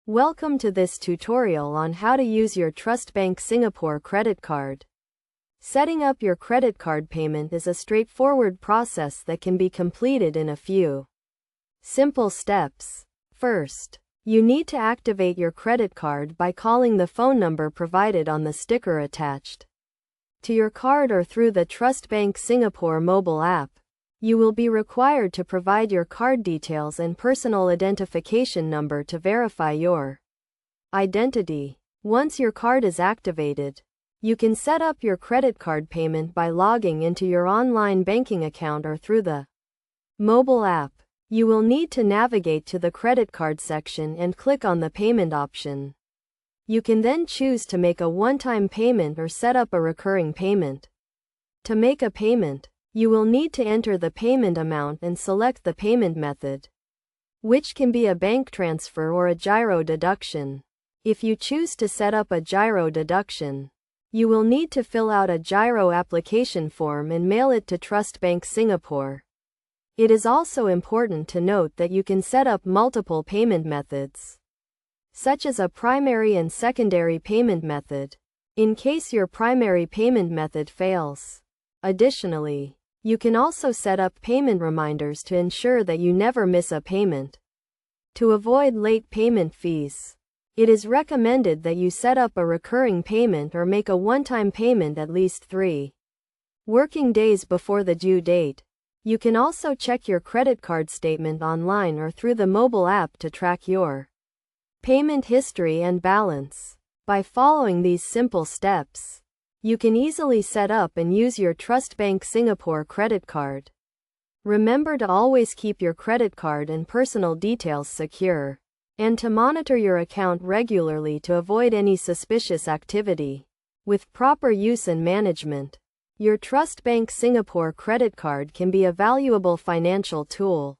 Welcome to this tutorial on how to use your Trust Bank Singapore credit card. Setting up your credit card payment is a straightforward process that can be completed in a few simple steps. First, you need to activate your credit card by calling the phone number provided on the sticker attached to your card or through the Trust Bank Singapore mobile app. You will be required to provide your card details and personal identification number to verify your identity. Once your card is activated, you can set up your credit card payment by logging into your online banking account or through the mobile app. You will need to navigate to the credit card section and click on the payment option. You can then choose to make a one-time payment or set up a recurring payment. To make a payment, you will need to enter the payment amount and select the payment method, which can be a bank transfer or a gyro deduction. If you choose to set up a gyro deduction, you will need to fill out a gyro application form and mail it to Trust Bank Singapore. It is also important to note that you can set up multiple payment methods, such as a primary and secondary payment method, in case your primary payment method fails. Additionally, you can also set up payment reminders to ensure that you never miss a payment. To avoid late payment fees, it is recommended that you set up a recurring payment or make a one-time payment at least 3 working days before the due date. You can also check your credit card statement online or through the mobile app to track your payment history and balance. By following these simple steps, you can easily set up and use your Trust Bank Singapore credit card. Remember to always keep your credit card and personal details secure, and to monitor your account regularly to avoid any suspicious activity. With proper use and management, your Trust Bank Singapore credit card can be a valuable financial tool.